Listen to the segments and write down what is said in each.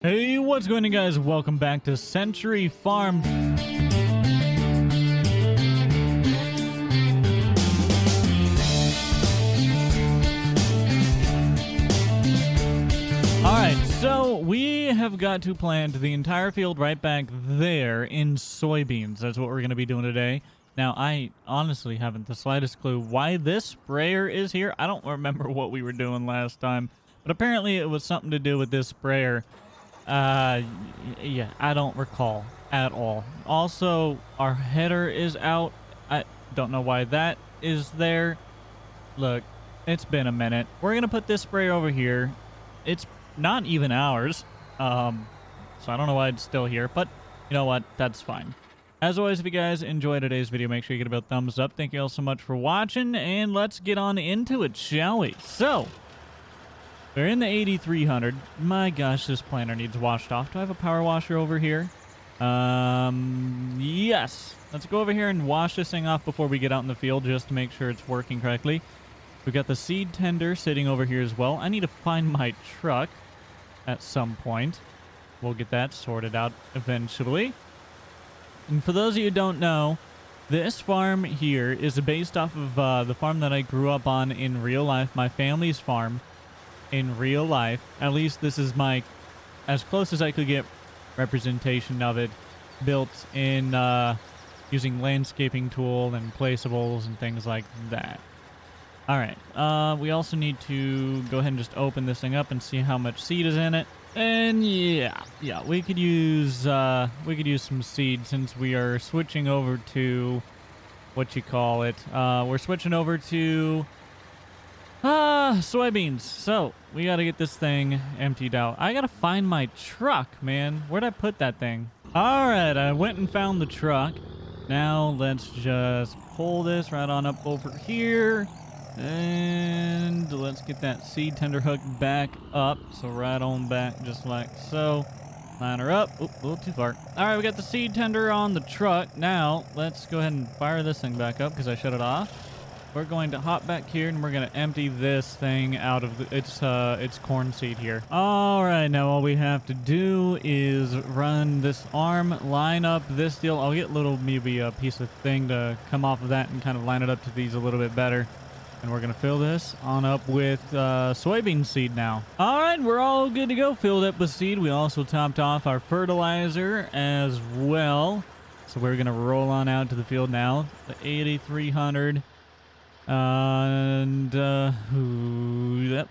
Hey, what's going on, guys? Welcome back to Century Farm. Alright, so we have got to plant the entire field right back there in soybeans. That's what we're going to be doing today. Now, I honestly haven't the slightest clue why this sprayer is here. I don't remember what we were doing last time, but apparently it was something to do with this sprayer. Yeah, I don't recall at all. Also, our header is out. I don't know why that is there. Look, it's been a minute. We're gonna put this sprayer over here. It's not even ours. So I don't know why it's still here, but you know what? That's fine. As always, if you guys enjoyed today's video, make sure you give it a thumbs up. Thank you all so much for watching, and let's get on into it, shall we? So, we're in the 8300. My gosh, this planter needs washed off. Do I have a power washer over here? Yes. Let's go over here and wash this thing off before we get out in the field just to make sure it's working correctly. We've got the seed tender sitting over here as well. I need to find my truck at some point. We'll get that sorted out eventually. And for those of you who don't know, this farm here is based off of the farm that I grew up on in real life, my family's farm. In real life, at least this is my as close as I could get representation of it, built in using landscaping tool and placeables and things like that. All right, we also need to go ahead and just open this thing up and see how much seed is in it. And yeah, we could use some seed since we are switching over to what you call it. We're switching over to soybeans. So we got to get this thing emptied out. I got to find my truck, man. Where'd I put that thing? All right, I went and found the truck. Now let's just pull this right on up over here. And let's get that seed tender hook back up. So right on back, just like so. Line her up. Oop, a little too far. All right, we got the seed tender on the truck. Now let's go ahead and fire this thing back up because I shut it off. We're going to hop back here and we're going to empty this thing out of its corn seed here. All right, now all we have to do is run this arm, line up this deal. I'll get maybe a piece of thing to come off of that and kind of line it up to these a little bit better. And we're going to fill this on up with soybean seed now. All right, we're all good to go. Filled up with seed. We also topped off our fertilizer as well. So we're going to roll on out to the field now. The 8300.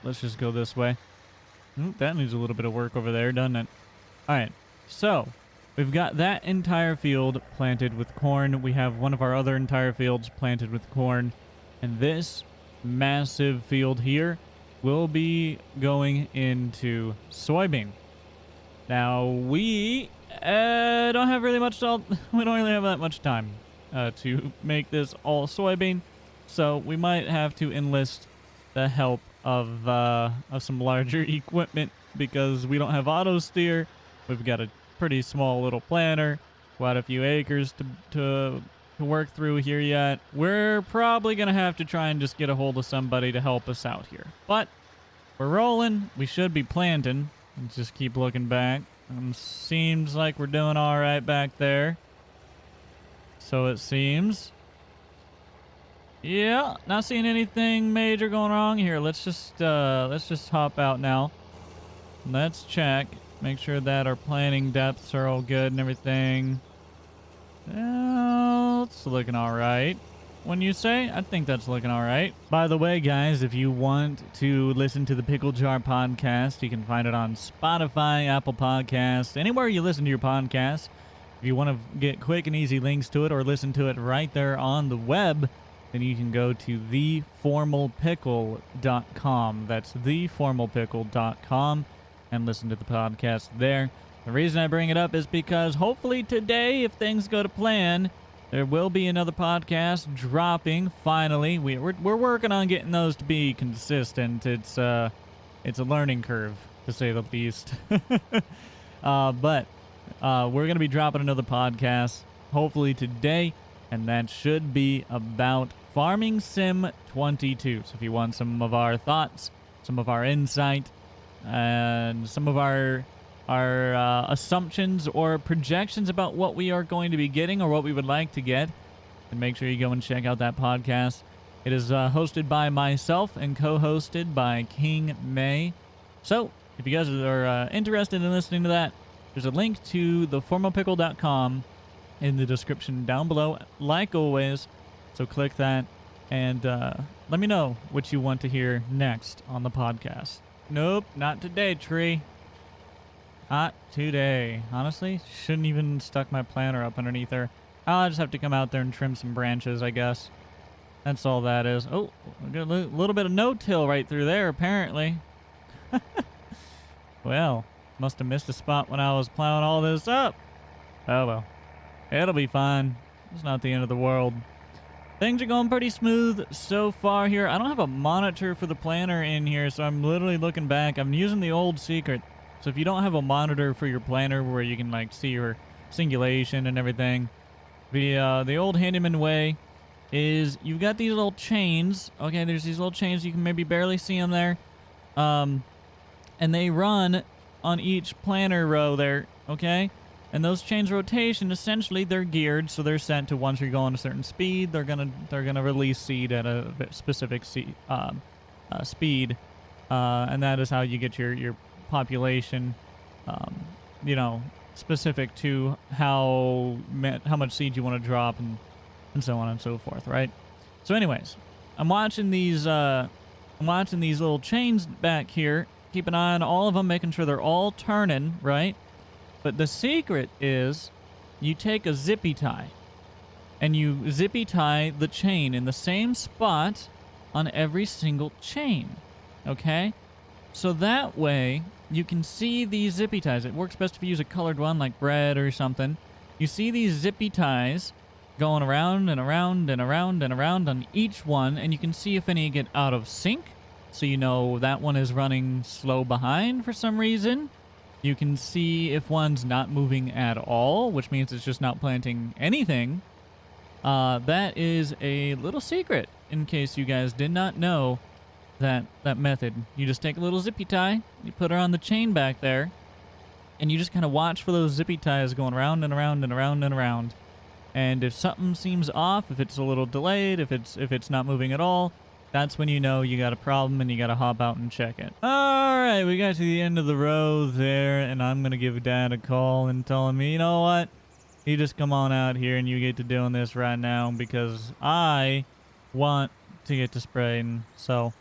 Let's just go this way. That needs a little bit of work over there, doesn't it? All right, so we've got that entire field planted with corn. We have one of our other entire fields planted with corn, and this massive field here will be going into soybean. Now we don't have really much. We don't really have that much time to make this all soybean. So we might have to enlist the help of some larger equipment because we don't have auto steer. We've got a pretty small little planter, quite a few acres to work through here yet. We're probably gonna have to try and just get a hold of somebody to help us out here. But we're rolling. We should be planting. Let's just keep looking back. Seems like we're doing all right back there. So it seems. Yeah, not seeing anything major going wrong here. Let's just hop out now. Let's check, make sure that our planting depths are all good and everything. It's looking all right. When you say, I think that's looking all right. By the way, guys, if you want to listen to the Pickle Jar podcast, you can find it on Spotify, Apple Podcasts, anywhere you listen to your podcasts. If you want to get quick and easy links to it or listen to it right there on the web, then you can go to TheFormalPickle.com. That's TheFormalPickle.com and listen to the podcast there. The reason I bring it up is because hopefully today, if things go to plan, there will be another podcast dropping finally. We're working on getting those to be consistent. It's a learning curve, to say the least. But we're going to be dropping another podcast hopefully today. And that should be about Farming Sim 22. So if you want some of our thoughts, some of our insight, and some of our assumptions or projections about what we are going to be getting or what we would like to get, and make sure you go and check out that podcast. It is hosted by myself and co-hosted by King May. So if you guys are interested in listening to that, there's a link to TheFormalPickle.com in the description down below, like always. So click that and let me know what you want to hear next on the podcast. Nope, not today, tree. Not today. Honestly, shouldn't even stuck my planter up underneath there. I'll just have to come out there and trim some branches, I guess. That's all that is. Oh, we got a little bit of no-till right through there, apparently. Well, must have missed a spot when I was plowing all this up. Oh, well. It'll be fine. It's not the end of the world. Things are going pretty smooth so far here. I don't have a monitor for the planter in here, so I'm literally looking back. I'm using the old secret. So if you don't have a monitor for your planter where you can like see your singulation and everything, the old handyman way is you've got these little chains. Okay, there's these little chains. You can maybe barely see them there. And they run on each planter row there, okay? And those chains rotation, essentially, they're geared, so they're set to once you're going a certain speed, they're gonna release seed at a specific speed, and that is how you get your population, you know, specific to how much seed you want to drop and so on and so forth, right? So, anyways, I'm watching these little chains back here. Keep an eye on all of them, making sure they're all turning, right? But the secret is you take a zippy tie and you zippy tie the chain in the same spot on every single chain, okay? So that way you can see these zippy ties. It works best if you use a colored one like red or something. You see these zippy ties going around and around and around and around on each one, and you can see if any get out of sync. So you know that one is running slow behind for some reason. You can see if one's not moving at all, which means it's just not planting anything. That is a little secret, in case you guys did not know that method. You just take a little zippy tie, you put her on the chain back there, and you just kind of watch for those zippy ties going around and around and around and around. And if something seems off, if it's a little delayed, if it's not moving at all, that's when you know you got a problem and you got to hop out and check it. All right, we got to the end of the row there, and I'm going to give Dad a call and tell him, you know what? You just come on out here and you get to doing this right now because I want to get to spraying. So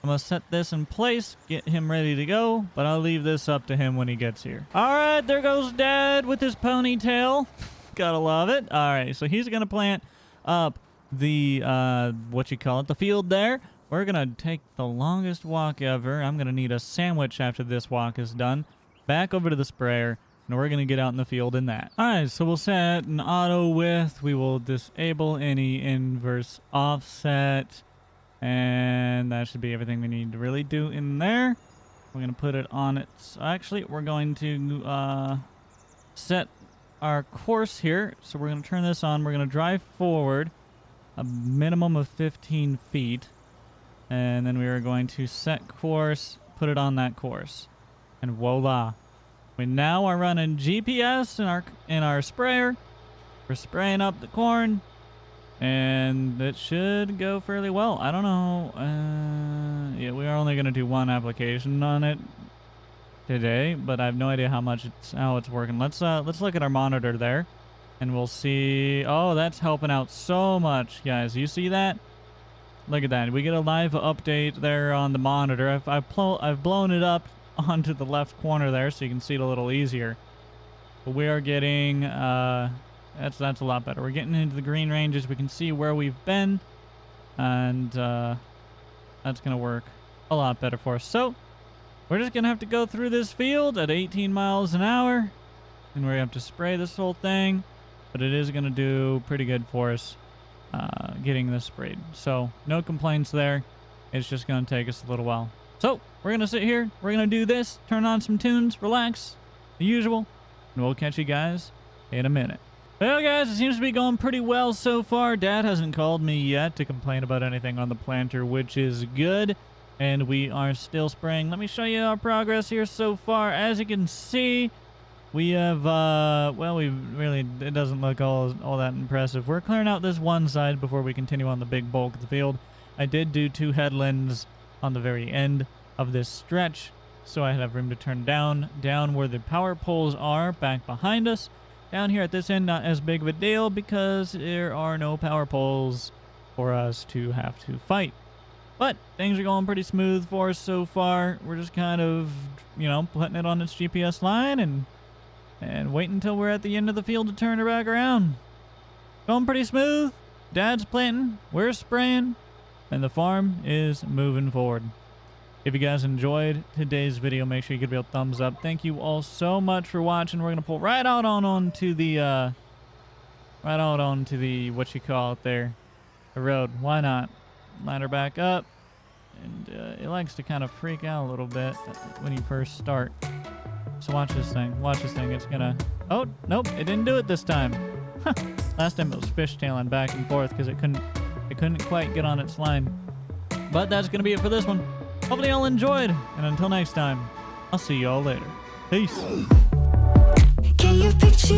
I'm going to set this in place, get him ready to go, but I'll leave this up to him when he gets here. All right, there goes Dad with his ponytail. Gotta love it. All right, so he's going to plant up the the field there. We're gonna take the longest walk ever. I'm gonna need a sandwich after this walk is done, back over to the sprayer, and we're gonna get out in the field in that. All right, so we'll set an auto width. We will disable any inverse offset, and that should be everything we need to really do in there. We're gonna put it on it. Actually, we're going to set our course here. So we're gonna turn this on. We're gonna drive forward a minimum of 15 feet, and then we are going to set course, put it on that course, and voila, we now are running GPS in our sprayer. We're spraying up the corn, and it should go fairly well. I don't know. Yeah, we are only going to do one application on it today, but I have no idea how it's working. Let's look at our monitor there. And we'll see. Oh, that's helping out so much, guys. You see that? Look at that. We get a live update there on the monitor. I've blown it up onto the left corner there so you can see it a little easier. But we are getting that's a lot better. We're getting into the green ranges. We can see where we've been, and that's gonna work a lot better for us. So we're just gonna have to go through this field at 18 miles an hour, and we're gonna have to spray this whole thing. But it is going to do pretty good for us getting this sprayed. So no complaints there. It's just going to take us a little while. So we're going to sit here. We're going to do this. Turn on some tunes. Relax. The usual. And we'll catch you guys in a minute. Well, guys, it seems to be going pretty well so far. Dad hasn't called me yet to complain about anything on the planter, which is good. And we are still spraying. Let me show you our progress here so far. As you can see, we have, well, it doesn't look all that impressive. We're clearing out this one side before we continue on the big bulk of the field. I did do 2 headlands on the very end of this stretch, so I have room to turn down where the power poles are, back behind us. Down here at this end, not as big of a deal because there are no power poles for us to have to fight. But things are going pretty smooth for us so far. We're just kind of, you know, putting it on its GPS line and waiting until we're at the end of the field to turn her back around. Going pretty smooth. Dad's planting, we're spraying, and the farm is moving forward. If you guys enjoyed today's video, make sure you give it a thumbs up. Thank you all so much for watching. We're gonna pull right out onto the what you call it there, the road. Why not? Line her back up, and it likes to kind of freak out a little bit when you first start. So watch this thing. Watch this thing. It's gonna. Oh nope, it didn't do it this time. Last time it was fishtailing back and forth because it couldn't quite get on its line. But that's gonna be it for this one. Hopefully y'all enjoyed, and until next time, I'll see y'all later. Peace. Can you picture